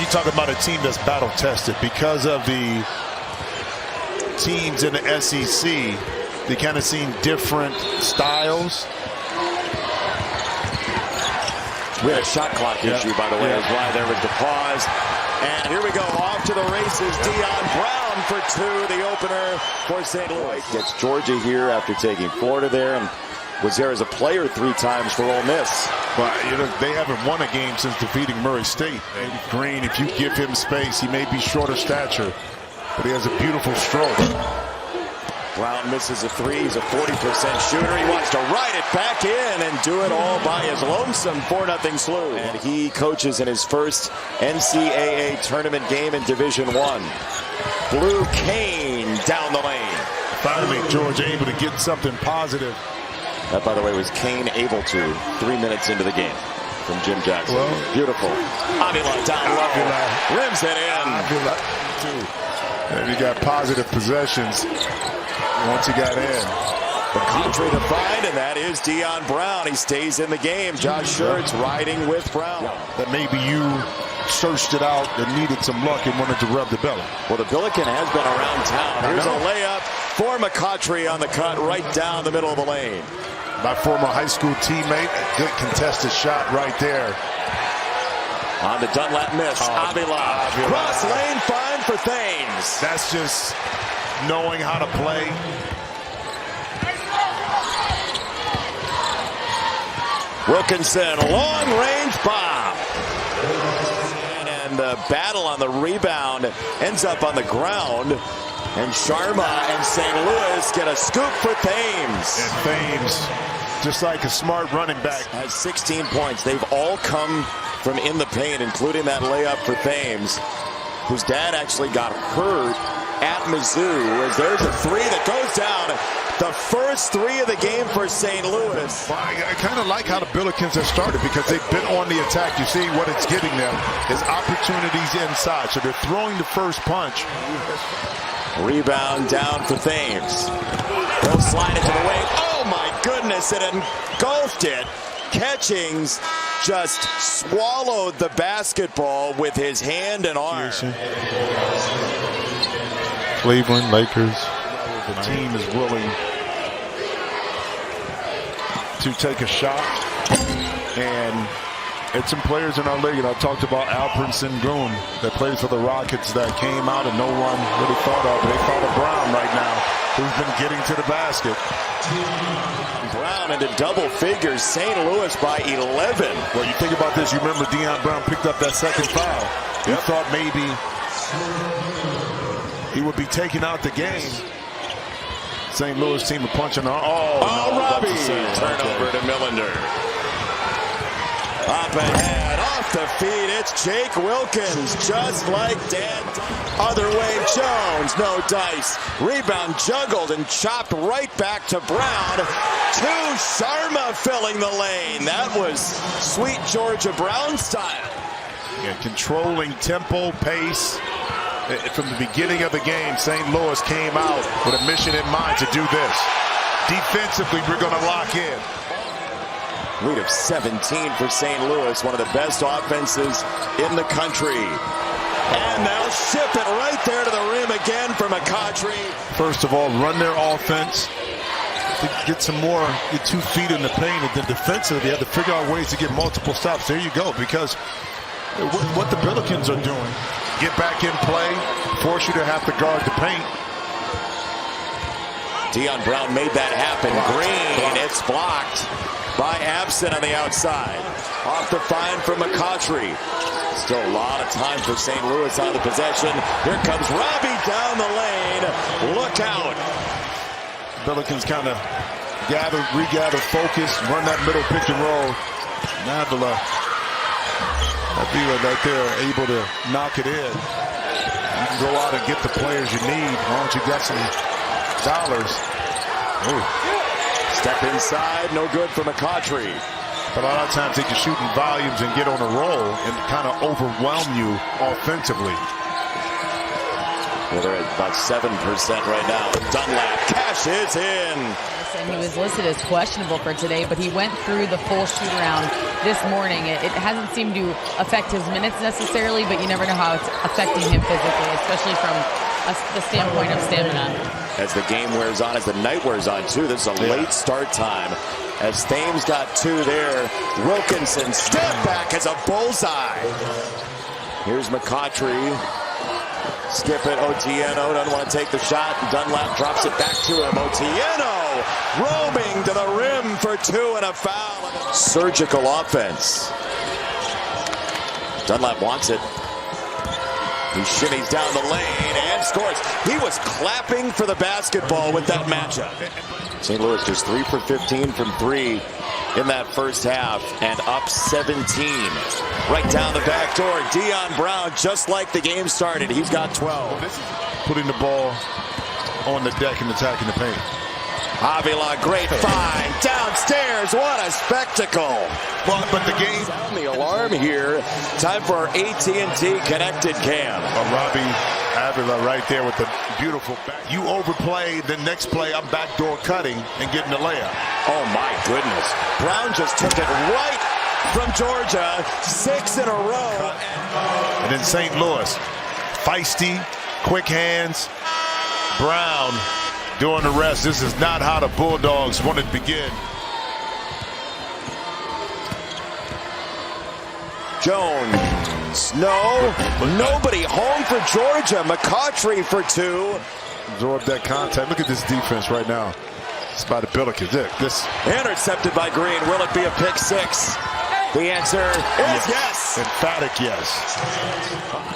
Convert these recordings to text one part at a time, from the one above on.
you talk about a team that's battle tested because of the teams in the SEC. They kind of seen different styles. We had a shot clock issue, by the way, as why there was the pause. And here we go, off to the races. Deion Brown for two, the opener for St. Louis. Gets Georgia here after taking Florida there, and was there as a player 3 times for Ole Miss. But they haven't won a game since defeating Murray State. Green, if you give him space, he may be shorter stature, but he has a beautiful stroke. Brown misses a 3. He's a 40% shooter. He wants to ride it back in and do it all by his lonesome 4-0 slew. And he coaches in his first NCAA tournament game in Division I. Blue Kane down the lane. Finally, Georgia able to get something positive. That, by the way, was Kane able to 3 minutes into the game from Jim Jackson. Well, beautiful. Avila down low. Rims it in. Avila, too. And he got positive possessions once he got in. The country to find, and that is Deion Brown. He stays in the game. Josh Schertz riding with Brown. That maybe you searched it out and needed some luck and wanted to rub the belly. Well, the Billiken has been around town. Here's a layup for McCautry on the cut right down the middle of the lane. My former high school teammate, a good contested shot right there. On the Dunlap miss, Avila. Cross lane, fine for Thames. That's just knowing how to play. Wilkinson, long range bomb. And the battle on the rebound ends up on the ground. And Sharma and St. Louis get a scoop for Thames. And Thames, just like a smart running back, has 16 points. They've all come from in the paint, including that layup for Thames, whose dad actually got hurt at Mizzou. As there's a 3 that goes down. The first 3 of the game for St. Louis. I kind of like how the Billikens have started because they've been on the attack. You see what it's getting them is opportunities inside. So they're throwing the first punch. Rebound down for Thames. He'll slide it to the wing. Oh my goodness, it engulfed it. Catchings just swallowed the basketball with his hand and arm. Cleveland Lakers. The team is willing to take a shot, and it's some players in our league, and I talked about Alperen Sengun that plays for the Rockets that came out and no one really thought of. They thought of Brown right now, who's been getting to the basket. Brown into double figures, St. Louis by 11. Well, you think about this, you remember Deion Brown picked up that second foul. You thought maybe he would be taking out the game. St. Louis team of punching on. Oh, no, Robbie. Turnover to Millender. Up ahead, off the feet, it's Jake Wilkins, just like Dad. Other way, Jones, no dice. Rebound juggled and chopped right back to Brown. To Sharma filling the lane. That was sweet Georgia Brown style. Yeah, controlling tempo, pace. From the beginning of the game, St. Louis came out with a mission in mind to do this. Defensively, we're going to lock in. Lead of 17 for St. Louis, one of the best offenses in the country. And they'll ship it right there to the rim again for McCautry. First of all, run their offense. Get some more, get 2 feet in the paint, and then defensively, they have to figure out ways to get multiple stops. There you go, because what the Billikens are doing, get back in play, force you to have to guard the paint. Deion Brown made that happen. Green, it's blocked by Absent on the outside. Off the fine from McCautry. Still a lot of time for St. Louis on the possession. Here comes Robbie down the lane. Look out. Billikens kind of regather focus, run that middle pick and roll. Avila right there, able to knock it in. You can go out and get the players you need as long as you got some dollars. Ooh. Step inside, no good for McCautry. But a lot of times they can shoot in volumes and get on a roll and kind of overwhelm you offensively. Yeah, they're at about 7% right now. Dunlap cashes in. And he was listed as questionable for today, but he went through the full shoot around this morning. It hasn't seemed to affect his minutes necessarily, but you never know how it's affecting him physically, especially from the standpoint of stamina. As the game wears on, as the night wears on too, this is a late start time. As Thames got 2 there, Wilkinson step back as a bullseye. Here's McCautry. Skip it, Otieno doesn't want to take the shot. Dunlap drops it back to him. Otieno roaming to the rim for 2 and a foul. Surgical offense. Dunlap wants it. He shimmies down the lane and scores. He was clapping for the basketball with that matchup. St. Louis just 3 for 15 from 3 in that first half and up 17. Right down the back door. Dion Brown, just like the game started. He's got 12. Putting the ball on the deck and attacking the paint. Avila, great find. Downstairs, what a spectacle. Well, but the game. Sound the alarm here. Time for our AT&T connected cam. Robbie Avila right there with the beautiful back. You overplay, the next play I'm backdoor cutting and getting the layup. Oh my goodness. Brown just took it right from Georgia. 6 in a row. And then St. Louis. Feisty, quick hands. Brown doing the rest. This is not how the Bulldogs want to begin. Jones, no, nobody home for Georgia. McCautry for 2. Absorb that contact. Look at this defense right now. It's by the Billikens. This intercepted by Green. Will it be a pick 6? The answer is yes. Emphatic yes.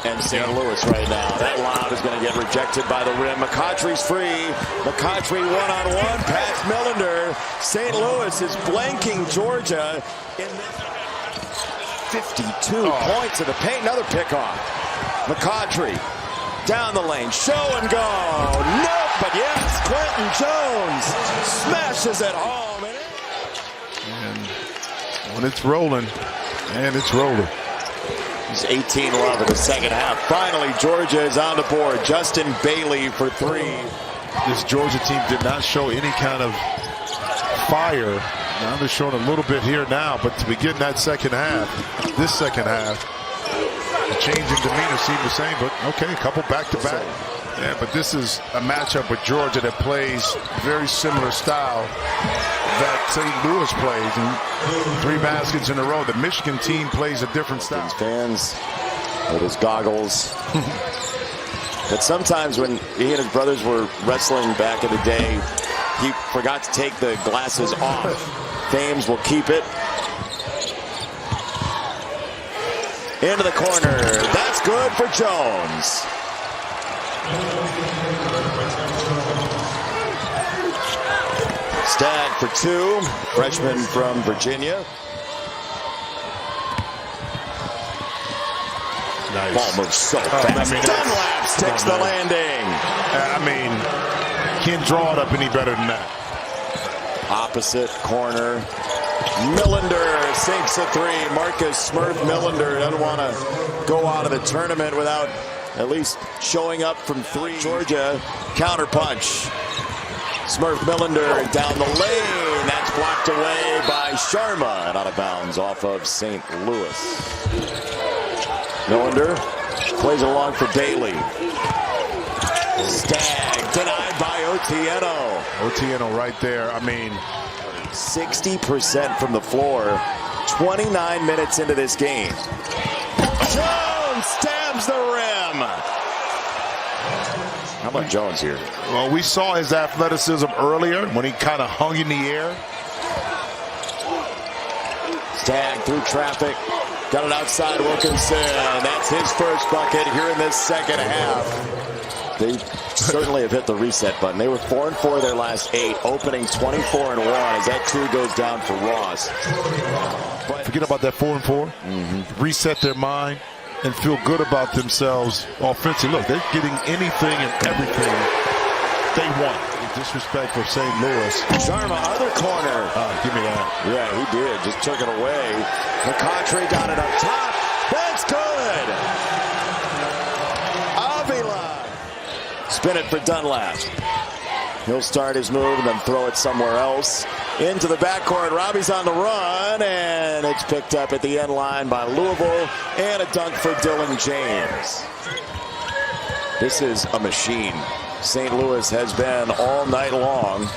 And St. Louis right now. That lob is going to get rejected by the rim. McCautry's free. McCautry one-on-one. Pats Millender. St. Louis is blanking Georgia in this 52 points in the paint. Another pickoff. McCautry down the lane. Show and go. Nope, but yes, Quentin Jones smashes it home. And when it's rolling, and it's rolling. It's 18-11 in the second half. Finally, Georgia is on the board. Justin Bailey for 3. This Georgia team did not show any kind of fire. Now they're showing a little bit here now, but to begin that second half, this second half, the change in demeanor seemed the same, but okay, a couple back-to-back. Yeah, but this is a matchup with Georgia that plays very similar style that St. Louis plays, and 3 baskets in a row. The Michigan team plays a different style. Fans with his goggles. But sometimes when he and his brothers were wrestling back in the day, he forgot to take the glasses off. Thames will keep it. Into the corner. That's good for Jones. Stagg for 2. Freshman from Virginia. Nice. Ball moves so fast. Dunlap sticks the landing. I mean, can't draw it up any better than that. Opposite corner. Millender sinks a 3. Marcus Smurf Millender doesn't want to go out of the tournament without at least showing up from 3. Georgia counter punch. Smurf Millender down the lane. That's blocked away by Sharma and out of bounds off of St. Louis. Millender plays it along for Bailey. Stagg denied by Otieno. Otieno right there. I mean, 60% from the floor. 29 minutes into this game. Jones stabs the rim. How about Jones here? Well, we saw his athleticism earlier when he kind of hung in the air. Stagg through traffic. Got it outside Wilkinson. That's his first bucket here in this second half. They certainly have hit the reset button. They were 4-4 their last 8, opening 24-1 as that 2 goes down for Ross. But forget about that 4-4. Reset their mind and feel good about themselves offensively. Look, they're getting anything and everything they want. Disrespect for St. Louis. Sharma, other corner. Give me that. Yeah, he did. Just took it away. McCautry got it up top. That's good. Avila spin it for Dunlap. He'll start his move and then throw it somewhere else. Into the backcourt, Robbie's on the run, and it's picked up at the end line by Louisville, and a dunk for Dylan James. This is a machine. St. Louis has been all night long.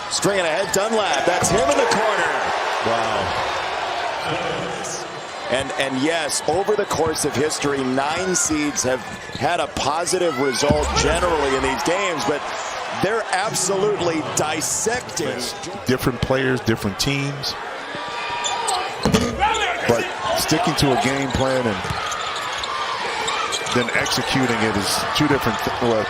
Stringing ahead, Dunlap. That's him in the corner. Wow. And yes, over the course of history, 9 seeds have had a positive result generally in these games, but they're absolutely dissecting. Different players, different teams. But sticking to a game plan and then executing it is two different things.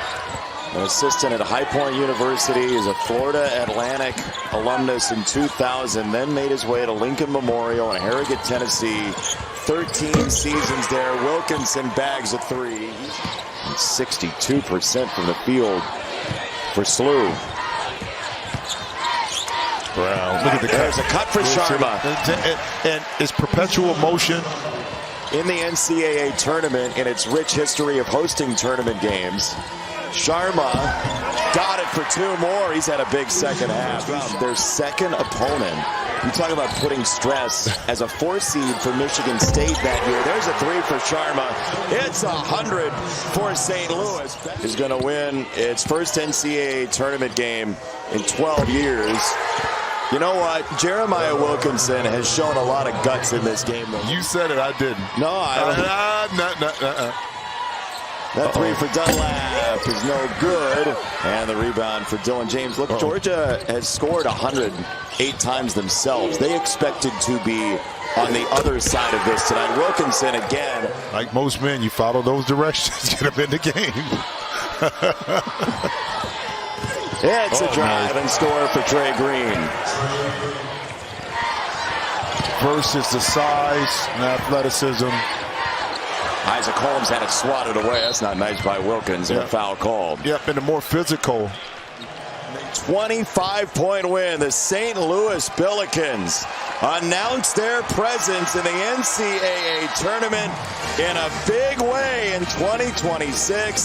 An assistant at High Point University, is a Florida Atlantic alumnus in 2000, then made his way to Lincoln Memorial in Harrogate, Tennessee. 13 seasons there. Wilkinson bags a 3. 62% from the field for Slew. Brown. Look at the cut. There's a cut for Sharma. And it's perpetual motion. In the NCAA tournament, in its rich history of hosting tournament games, Sharma got it for 2 more. He's had a big second half. Their second opponent. You talk about putting stress as a 4 seed for Michigan State that year. There's a 3 for Sharma. It's 100 for St. Louis. Is going to win its first NCAA tournament game in 12 years. You know what? Jeremiah Wilkinson has shown a lot of guts in this game. You said it, I didn't. No, I That 3 for Dunlap is no good. And the rebound for Dylan James. Look, Georgia has scored 108 times themselves. They expected to be on the other side of this tonight. Wilkinson again. Like most men, you follow those directions, get them in the game. It's a drive and score for Trey Green. Versus the size and athleticism. Isaac Holmes had it swatted away. That's not nice by Wilkins. And a foul called. Yep, and the more physical. 25-point win. The St. Louis Billikens announced their presence in the NCAA tournament in a big way in 2026.